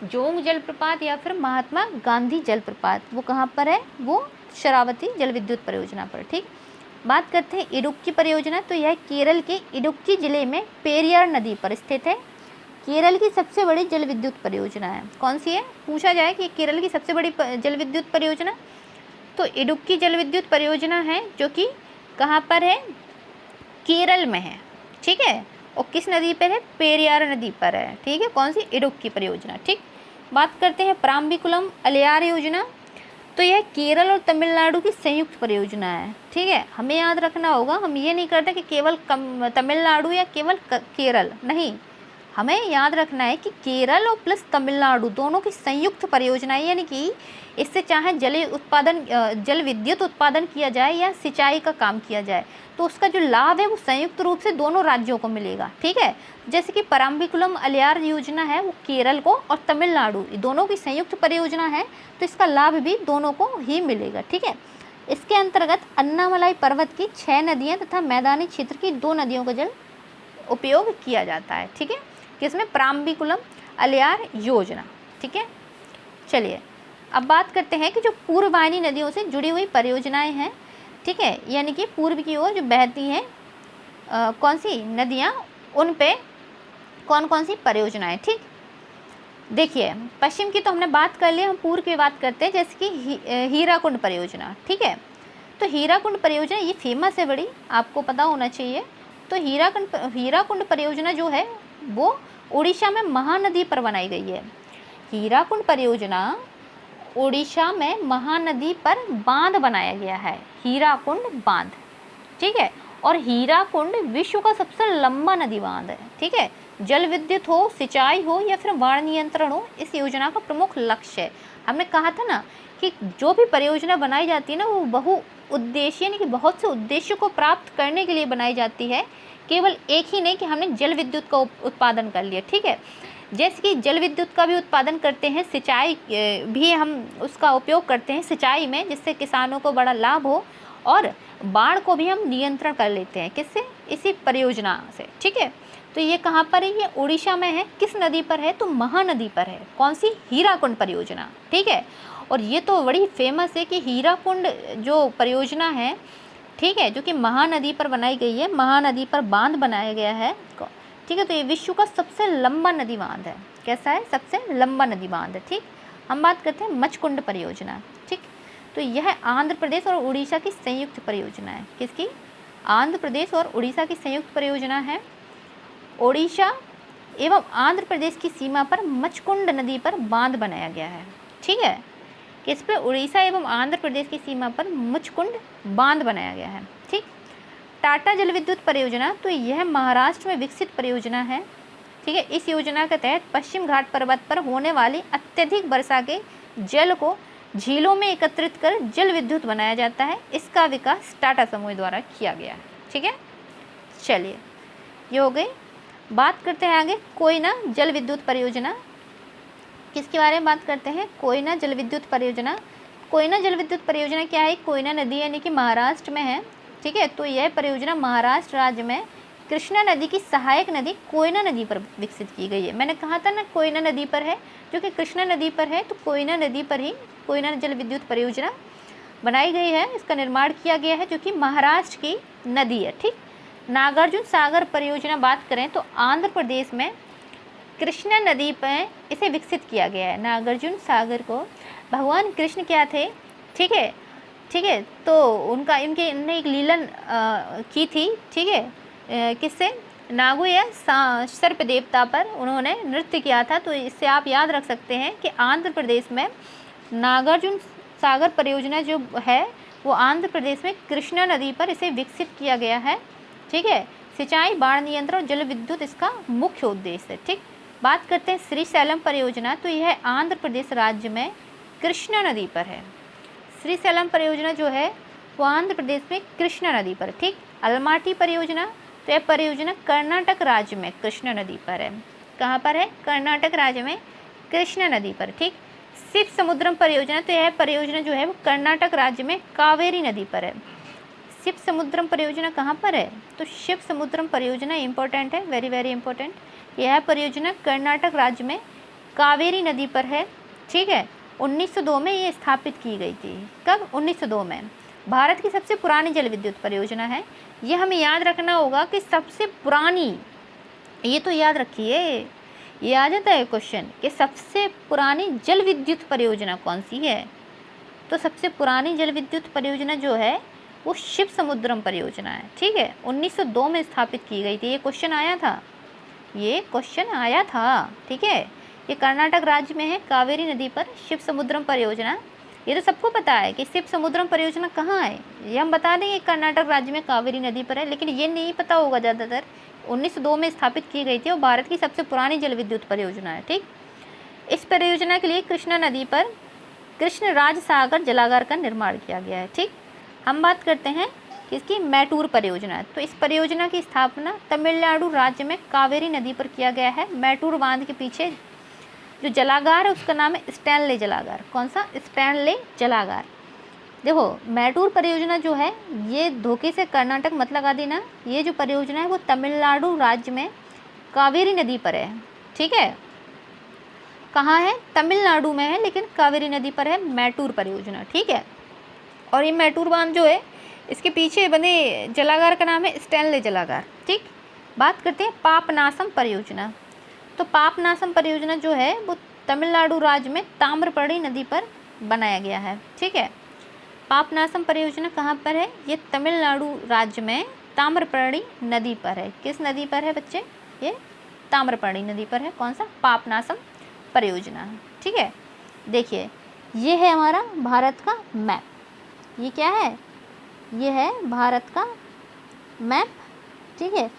जोंग जलप्रपात या फिर महात्मा गांधी जलप्रपात, वो कहाँ पर है, वो शरावती जल विद्युत परियोजना पर। ठीक, बात करते हैं इडुक्की परियोजना। तो यह केरल के इडुक्की जिले में पेरियार नदी पर स्थित है। केरल की सबसे बड़ी जल विद्युत परियोजना है। कौन सी है, पूछा जाए कि केरल की सबसे बड़ी जल विद्युत परियोजना, तो इडुक्की जल विद्युत परियोजना है, जो कि कहाँ पर है, केरल में है। ठीक है, और किस नदी पर है, पेरियार नदी पर है। ठीक है, कौन सी, इडुक्की परियोजना। ठीक, बात करते हैं प्राम्बिकुलम अलियार योजना। तो यह केरल और तमिलनाडु की संयुक्त परियोजना है। ठीक है, हमें याद रखना होगा, हम ये नहीं करते कि केवल तमिलनाडु या केवल केरल, नहीं, हमें याद रखना है कि केरल और प्लस तमिलनाडु दोनों की संयुक्त परियोजना है। यानी कि इससे चाहे जल विद्युत उत्पादन किया जाए या सिंचाई का काम किया जाए, तो उसका जो लाभ है वो संयुक्त रूप से दोनों राज्यों को मिलेगा। ठीक है, जैसे कि पराम्बिकुलम अलियार योजना है वो केरल को और तमिलनाडु दोनों की संयुक्त परियोजना है, तो इसका लाभ भी दोनों को ही मिलेगा। ठीक है, इसके अंतर्गत अन्नामलाई पर्वत की 6 नदियाँ तथा मैदानी क्षेत्र की 2 नदियों का जल उपयोग किया जाता है। ठीक है, किसमें, पराम्बिकुलम अलियार योजना। ठीक है, चलिए अब बात करते हैं कि जो पूर्ववाहिनी नदियों से जुड़ी हुई परियोजनाएं हैं। ठीक है, यानी कि पूर्व की ओर जो बहती हैं कौन सी नदियाँ, उन पे कौन कौन सी परियोजनाएं। ठीक, देखिए पश्चिम की तो हमने बात कर ली, हम पूर्व की बात करते हैं, जैसे कि हीराकुंड परियोजना। ठीक है, तो हीराकुंड परियोजना ये फेमस है बड़ी, आपको पता होना चाहिए। तो हीराकुंड परियोजना जो है वो उड़ीसा में महानदी पर बनाई गई है। हीराकुंड परियोजना उड़ीसा में महानदी पर बांध बनाया गया है, हीराकुंड बांध। ठीक है, और हीराकुंड विश्व का सबसे लंबा नदी बांध है। ठीक है, जल विद्युत हो, सिंचाई हो या फिर बाढ़ नियंत्रण हो, इस योजना का प्रमुख लक्ष्य है। हमने कहा था ना कि जो भी परियोजना बनाई जाती है ना वो बहु उद्देश्य यानी कि बहुत से उद्देश्यों को प्राप्त करने के लिए बनाई जाती है, केवल एक ही नहीं कि हमने जल विद्युत का उत्पादन कर लिया। ठीक है, जैसे कि जल विद्युत का भी उत्पादन करते हैं, सिंचाई भी हम उसका उपयोग करते हैं सिंचाई में, जिससे किसानों को बड़ा लाभ हो, और बाढ़ को भी हम नियंत्रण कर लेते हैं, किससे, इसी परियोजना से। ठीक है, तो ये कहाँ पर है, ये उड़ीसा में है। किस नदी पर है, तो महानदी पर है। कौन सी, हीराकुंड परियोजना। ठीक है, और ये तो बड़ी फेमस है कि हीराकुंड जो परियोजना है, ठीक है, जो कि महानदी पर बनाई गई है, महानदी पर बांध बनाया गया है। ठीक है, तो ये विश्व का सबसे लंबा नदी बांध है। कैसा है, सबसे लंबा नदी बांध है। ठीक, हम बात करते हैं मचकुंड परियोजना। ठीक, तो यह आंध्र प्रदेश और उड़ीसा की संयुक्त परियोजना है। किसकी, आंध्र प्रदेश और उड़ीसा की संयुक्त परियोजना है। ओडिशा एवं आंध्र प्रदेश की सीमा पर मचकुंड नदी पर बांध बनाया गया है। ठीक है, किस पे, उड़ीसा एवं आंध्र प्रदेश की सीमा पर मचकुंड बांध बनाया गया है। ठीक, टाटा जल विद्युत परियोजना, तो यह महाराष्ट्र में विकसित परियोजना है। ठीक है। इस योजना के तहत पश्चिम घाट पर्वत पर होने वाली अत्यधिक वर्षा के जल को झीलों में एकत्रित कर जल विद्युत बनाया जाता है। इसका विकास टाटा समूह द्वारा किया गया है। ठीक है, चलिए ये हो गई। बात करते हैं आगे कोयना जल विद्युत परियोजना। किसके बारे में बात करते हैं? कोयना जल विद्युत परियोजना। कोयना जल विद्युत परियोजना क्या है? कोयना नदी यानी कि महाराष्ट्र में है। ठीक है, तो यह परियोजना महाराष्ट्र राज्य में कृष्णा नदी की सहायक नदी कोयना नदी पर विकसित की गई है। मैंने कहा था ना कोयना नदी पर है, जो कि कृष्णा नदी पर है, तो कोयना नदी पर ही कोयना जल विद्युत परियोजना बनाई गई है। इसका निर्माण किया गया है, जो कि महाराष्ट्र की नदी है। ठीक, नागार्जुन सागर परियोजना बात करें तो आंध्र प्रदेश में कृष्णा नदी पर इसे विकसित किया गया है। नागार्जुन सागर को भगवान कृष्ण क्या थे? ठीक है, ठीक है, तो इनने एक लीलन की थी। ठीक है, किससे? नागो या सर्प देवता पर उन्होंने नृत्य किया था। तो इससे आप याद रख सकते हैं कि आंध्र प्रदेश में नागार्जुन सागर परियोजना जो है वो आंध्र प्रदेश में कृष्णा नदी पर इसे विकसित किया गया है। ठीक है, सिंचाई, बाढ़ नियंत्रण और जल विद्युत इसका मुख्य उद्देश्य है। ठीक, बात करते हैं श्रीशैलम परियोजना। तो यह आंध्र प्रदेश राज्य में कृष्णा नदी पर है। श्रीशैलम परियोजना जो है वो आंध्र प्रदेश में कृष्णा नदी पर। ठीक, अलमाटी परियोजना, तो यह परियोजना कर्नाटक राज्य में कृष्णा नदी पर है। कहाँ पर है? कर्नाटक राज्य में कृष्णा नदी पर। ठीक, शिव समुद्रम परियोजना, तो यह परियोजना जो है वो कर्नाटक राज्य में कावेरी नदी पर है। शिव समुद्रम परियोजना कहाँ पर है? तो शिव समुद्रम परियोजना इंपॉर्टेंट है, वेरी वेरी इंपॉर्टेंट। यह परियोजना कर्नाटक राज्य में कावेरी नदी पर है। ठीक है, 1902 में ये स्थापित की गई थी। कब? 1902 में। भारत की सबसे पुरानी जल विद्युत परियोजना है। ये हमें याद रखना होगा कि सबसे पुरानी, ये तो याद रखिए, ये आ जाता है क्वेश्चन कि सबसे पुरानी जल विद्युत परियोजना कौन सी है? तो सबसे पुरानी जल विद्युत परियोजना जो है वो शिव समुद्रम परियोजना है। ठीक है, 1902 में स्थापित की गई थी। ये क्वेश्चन आया था, ये क्वेश्चन आया था। ठीक है, ये कर्नाटक राज्य में है, कावेरी नदी पर शिव समुद्रम परियोजना। ये तो सबको पता है कि शिव समुद्रम परियोजना कहाँ है, ये हम बता देंगे कर्नाटक राज्य में कावेरी नदी पर है, लेकिन ये नहीं पता होगा ज़्यादातर। 1902 में स्थापित की गई थी और भारत की सबसे पुरानी जल विद्युत परियोजना है। ठीक, इस परियोजना के लिए कृष्णा नदी पर कृष्णराज सागर जलागार का निर्माण किया गया है। ठीक, हम बात करते हैं किसकी? मैटूर परियोजना। तो इस परियोजना की स्थापना तमिलनाडु राज्य में कावेरी नदी पर किया गया है। मैटूर बांध के पीछे जो जलागार है उसका नाम है स्टैनले जलागार। कौन सा? स्टैनले जलागार। देखो मैटूर परियोजना जो है ये धोखे से कर्नाटक मत लगा देना, ये जो परियोजना है वो तमिलनाडु राज्य में कावेरी नदी पर है। ठीक है, कहाँ है? तमिलनाडु में है, लेकिन कावेरी नदी पर है मैटूर परियोजना। ठीक है, और ये मैटूर बांध जो है इसके पीछे बने जलागार का नाम है स्टैनले जलागार। ठीक, बात करते हैं पापनासम परियोजना। तो पापनासम परियोजना जो है वो तमिलनाडु राज्य में ताम्रपर्णी नदी पर बनाया गया है। ठीक है, पापनासम परियोजना कहाँ पर है? ये तमिलनाडु राज्य में ताम्रपर्णी नदी पर है। किस नदी पर है बच्चे? ये ताम्रपर्णी नदी पर है। कौन सा? पापनासम परियोजना। ठीक है, देखिए ये है हमारा भारत का मैप। ये क्या है? ये है भारत का मैप। ठीक है,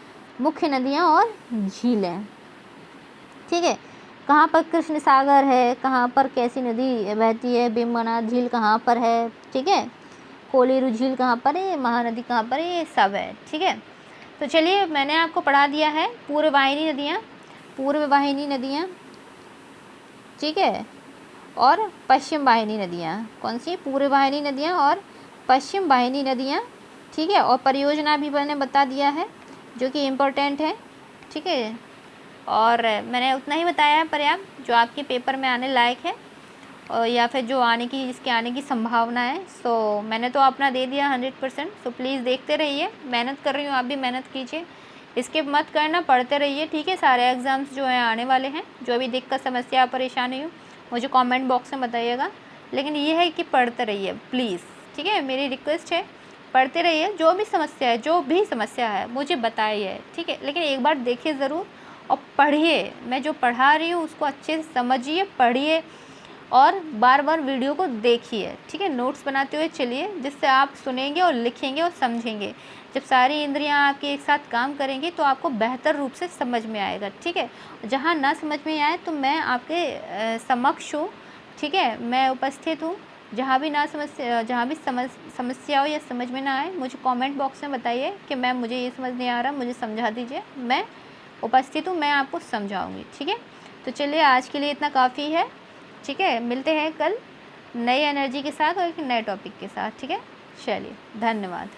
मुख्य नदियाँ और झीलें। ठीक है, कहाँ पर कृष्ण सागर है, कहाँ पर कैसी नदी बहती है, बेमना झील कहाँ पर है। ठीक है, कोलेरू झील कहाँ पर है, महानदी कहाँ पर है, ये सब है। ठीक है, तो चलिए मैंने आपको पढ़ा दिया है पूर्ववाहिनी नदियाँ, पूर्ववाहिनी नदियाँ। ठीक है, और पश्चिम वाहिनी नदियाँ। कौन सी? पूर्ववाहिनी नदियाँ और पश्चिम वाहिनी नदियाँ। ठीक है, और परियोजना भी मैंने बता दिया है जो कि इम्पोर्टेंट है। ठीक है, और मैंने उतना ही बताया है पर्याप्त जो आपके पेपर में आने लायक है, और या फिर जो आने की, जिसके आने की संभावना है। सो मैंने तो अपना दे दिया 100%। सो प्लीज़ देखते रहिए, मेहनत कर रही हूँ, आप भी मेहनत कीजिए, स्किप मत करना, पढ़ते रहिए। ठीक है, सारे एग्ज़ाम्स जो हैं आने वाले हैं। जो भी दिक्कत, समस्या, परेशानी हो मुझे कमेंट बॉक्स में बताइएगा, लेकिन ये है कि पढ़ते रहिए प्लीज़। ठीक है, मेरी रिक्वेस्ट है, पढ़ते रहिए। जो भी समस्या है मुझे बताइए। ठीक है, लेकिन एक बार देखिए ज़रूर और पढ़िए। मैं जो पढ़ा रही हूँ उसको अच्छे से समझिए, पढ़िए और बार बार वीडियो को देखिए, ठीक है। नोट्स बनाते हुए चलिए, जिससे आप सुनेंगे और लिखेंगे और समझेंगे। जब सारी इंद्रियां आपकी एक साथ काम करेंगी तो आपको बेहतर रूप से समझ में आएगा, ठीक है। जहाँ ना समझ में आए तो मैं आपके समक्ष हूँ, ठीक है, मैं उपस्थित हूँ। जहाँ भी समस्या हो या समझ में ना आए, मुझे कमेंट बॉक्स में बताइए कि मैम मुझे ये समझ नहीं आ रहा, मुझे समझा दीजिए। मैं उपस्थित हूँ, मैं आपको समझाऊँगी, ठीक है। तो चलिए आज के लिए इतना काफ़ी है, ठीक है। मिलते हैं कल नई एनर्जी के साथ और एक नए टॉपिक के साथ, ठीक है। चलिए, धन्यवाद।